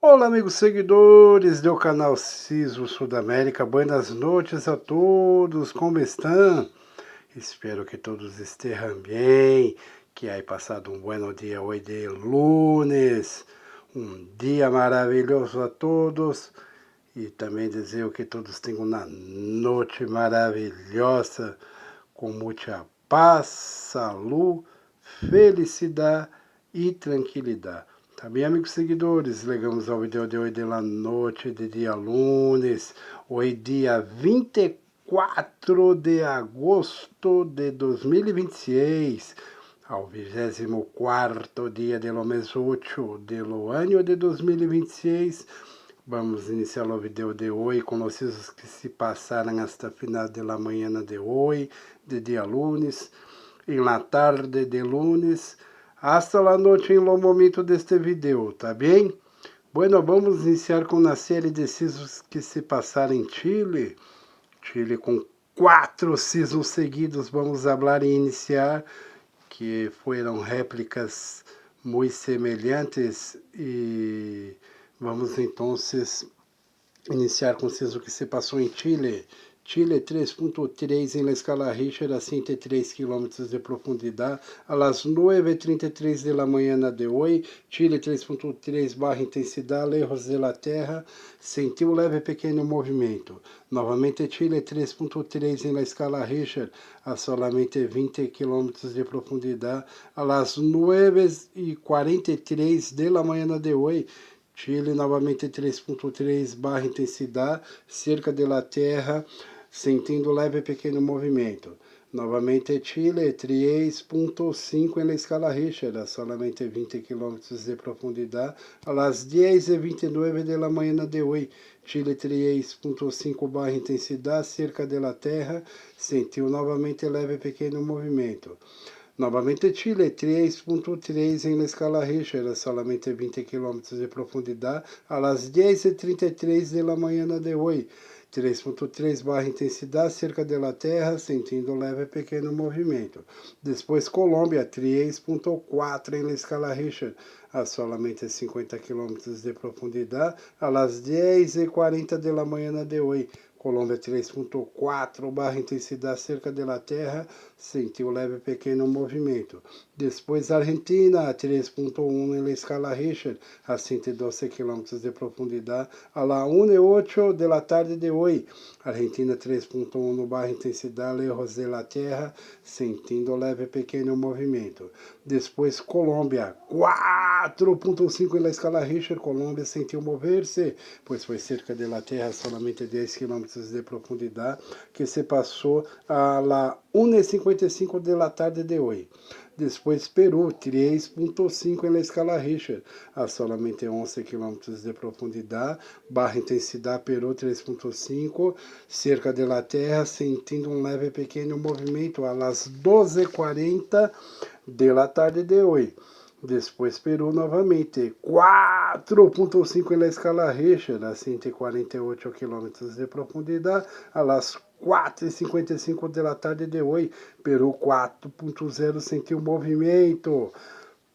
Olá, amigos seguidores do canal Ciso Sudamérica. Buenas noites a todos, como estão? Espero que todos estejam bem, que aí passado um bom dia hoje de lunes. Um dia maravilhoso a todos e também desejo que todos tenham uma noite maravilhosa, com muita paz, saúde, felicidade e tranquilidade. Também, amigos seguidores, ligamos ao vídeo de hoje da noite de dia lunes, hoje dia 24 de agosto de 2026, ao 24º dia do mês útil do ano de 2026. Vamos iniciar o vídeo de hoje com notícias que se passaram hasta final da manhã de hoje, de dia lunes, em la tarde de lunes, hasta la noite em lo momento deste vídeo, tá bem? Bueno, vamos iniciar com uma série de sismos que se passaram em Chile. Chile com 4 sismos seguidos, vamos falar e iniciar, que foram réplicas muito semelhantes e vamos então iniciar com o que se passou em Chile. Chile 3.3 em la escala Richter a 103 km de profundidade, a las 9:33 da manhã de hoje. Chile 3.3 barra intensidade, lejos de la Terra, sentiu leve pequeno movimento. Novamente Chile 3.3 em la escala Richter a solamente 20 km de profundidade, a las 9:43 da manhã de hoje. Chile novamente 3.3 barra intensidade, cerca de la Terra, sentindo leve pequeno movimento. Novamente Chile 3.5 em la escala Richter, a solamente 20 km de profundidade, a las 10:29 da manhã de hoje. Chile 3.5 barra intensidade, cerca de la Terra, sentiu novamente leve pequeno movimento. Novamente Chile 3.3 em la escala Richter, a solamente 20 km de profundidade, a las 10:33 da manhã de hoje. 3.3 barra intensidade, cerca de la Terra, sentindo leve pequeno movimento. Depois Colômbia 3.4 em la escala Richter, a solamente 50 km de profundidade, a las 10:40 da manhã de hoje. Colômbia 3.4 barra intensidade, cerca de la Terra, sentiu leve pequeno movimento. Depois Argentina 3.1 em la escala Richter, a 112 km de profundidade, a la 1:08 de la tarde de hoje. Argentina 3.1 no barra intensidade, lejos de la Terra, sentindo leve pequeno movimento. Depois Colômbia 4.5 em la escala Richter, Colômbia sentiu mover-se, pois foi cerca de la Terra, solamente 10 km de profundidade, que se passou a la 1:55 da tarde de hoje. Depois Peru 3.5 em la escala Richter, a solamente 11 km de profundidade, barra intensidade Peru 3.5, cerca de la Terra, sentindo um leve pequeno movimento a las 12:40 da tarde de hoje. Depois Peru novamente 4.5 em la escala Richter, a 148 km de profundidade, a las 4:55 da tarde de hoje. Peru 4.0 sentiu movimento,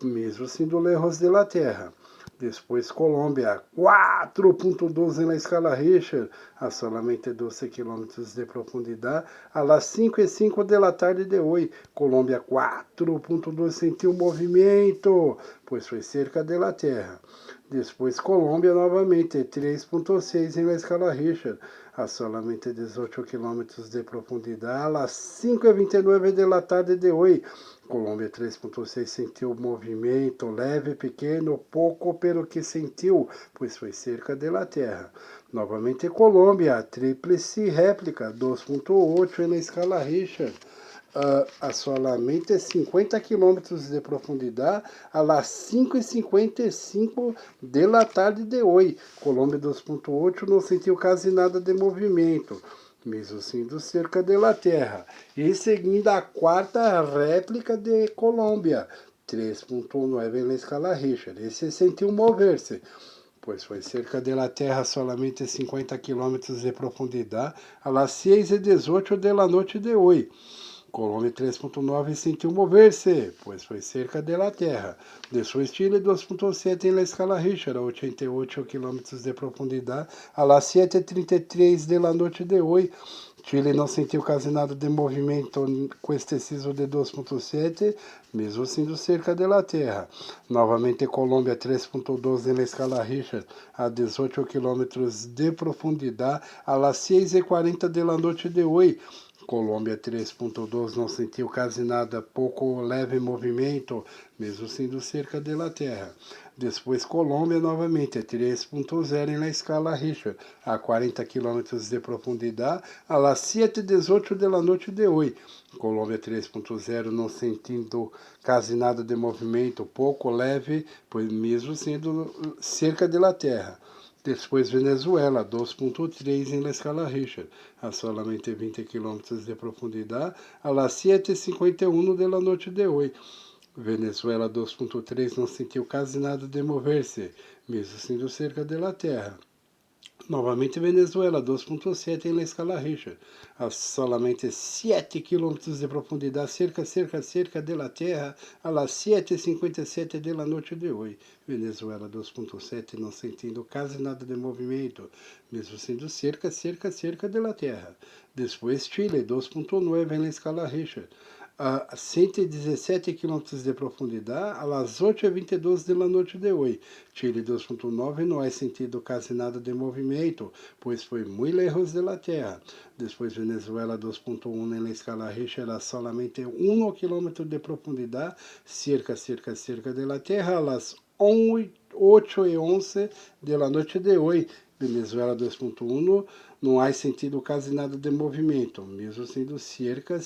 mesmo sendo lejos de la Terra. Depois Colômbia 4.12 na escala Richter, a solamente 12 km de profundidade, a las 5:05 da tarde de hoje. Colômbia 4.12 sentiu movimento, pois foi cerca de la Terra. Depois Colômbia novamente 3.6 em la escala Richter, a solamente 18 km de profundidade, a las 5:29 da tarde de hoje. Colômbia 3.6 sentiu movimento leve, pequeno, pouco, pelo que sentiu, pois foi cerca de la Terra. Novamente Colômbia, tríplice réplica, 2.8 na escala Richter, a solamente 50 km de profundidade, a las 5:55 da tarde de hoje. Colômbia 2.8 não sentiu quase nada de movimento, mesmo sendo cerca de la Terra. E seguindo a quarta réplica de Colômbia, 3.9 na escala Richter. Esse sentiu mover-se, pois foi cerca de la Terra, solamente 50 km de profundidade, a las 6:18 da noite de hoje. Colômbia 3.9 sentiu mover-se, pois foi cerca de la Terra. Después Chile 2.7 en la escala Richter, a 88 kilómetros de profundidade, a las 7:33 de la noite de hoje. Chile não sentiu quase nada de movimento com este sismo de 2.7, mesmo sendo cerca de la Terra. Novamente Colômbia 3.12 na escala Richter, a 18 quilômetros de profundidade, a las 6:40 de la noite de hoje. Colômbia 3.2 não sentiu quase nada, pouco leve movimento, mesmo sendo cerca de la Terra. Depois Colômbia novamente 3.0 na escala Richter, a 40 km de profundidade, a las 7:18 de la noite de hoje. Colômbia 3.0 não sentindo quase nada de movimento, pouco leve, pois mesmo sendo cerca de la Terra. Depois Venezuela, 2.3 em la escala Richter, a solamente 20 km de profundidade, a las 7:51 de la noite de hoje. Venezuela 2.3 não sentiu quase nada de mover-se, mesmo sendo cerca de la Terra. Novamente Venezuela 2.7 na escala Richter, a solamente 7 km de profundidade, cerca de la Terra, a las 7:57 de la noite de hoje. Venezuela 2.7 não sentindo quase nada de movimento, mesmo sendo cerca de la Terra. Depois Chile 2.9 na escala Richter, a 117 km de profundidade, a las 8:22 de la noite de hoje. Chile 2.9 não é sentido quase nada de movimento, pois foi muito lejos de la Terra. Depois Venezuela 2.1 na escala Richter, a solamente 1 km de profundidade, cerca de la Terra, a las 8:11 de la noite de hoje. Venezuela 2.1 não há sentido quase nada de movimento, mesmo sendo cerca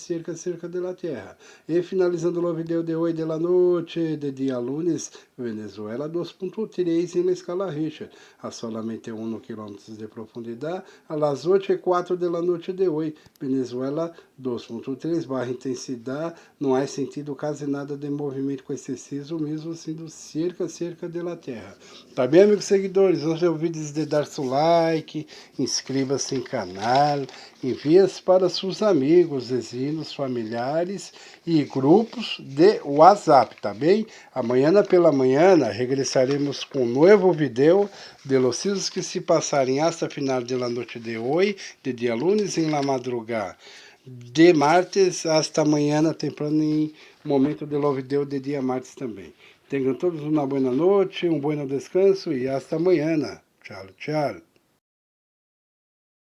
de la Terra. E finalizando o vídeo de hoje de la noite, de dia lunes, Venezuela 2.3 em la escala Richter, a solamente 1 km de profundidade, a las 8:04 de la noite de hoje. Venezuela 2.3, baixa intensidade, não há sentido quase nada de movimento com esse sismo, mesmo sendo cerca de la Terra. Tá bem, amigos seguidores? Não se olvide de dar seu like, inscreva-se no canal, envie para seus amigos, vizinhos, familiares e grupos de WhatsApp, tá bem? Amanhã pela manhã regressaremos com um novo vídeo de los sismos que se passarem hasta final de la noite de hoje, de dia lunes em la madrugada, de martes hasta amanhã temprano em momento de lo vídeo de dia martes também. Tenham todos uma boa noite, um bom descanso e hasta amanhã. Tchau, tchau.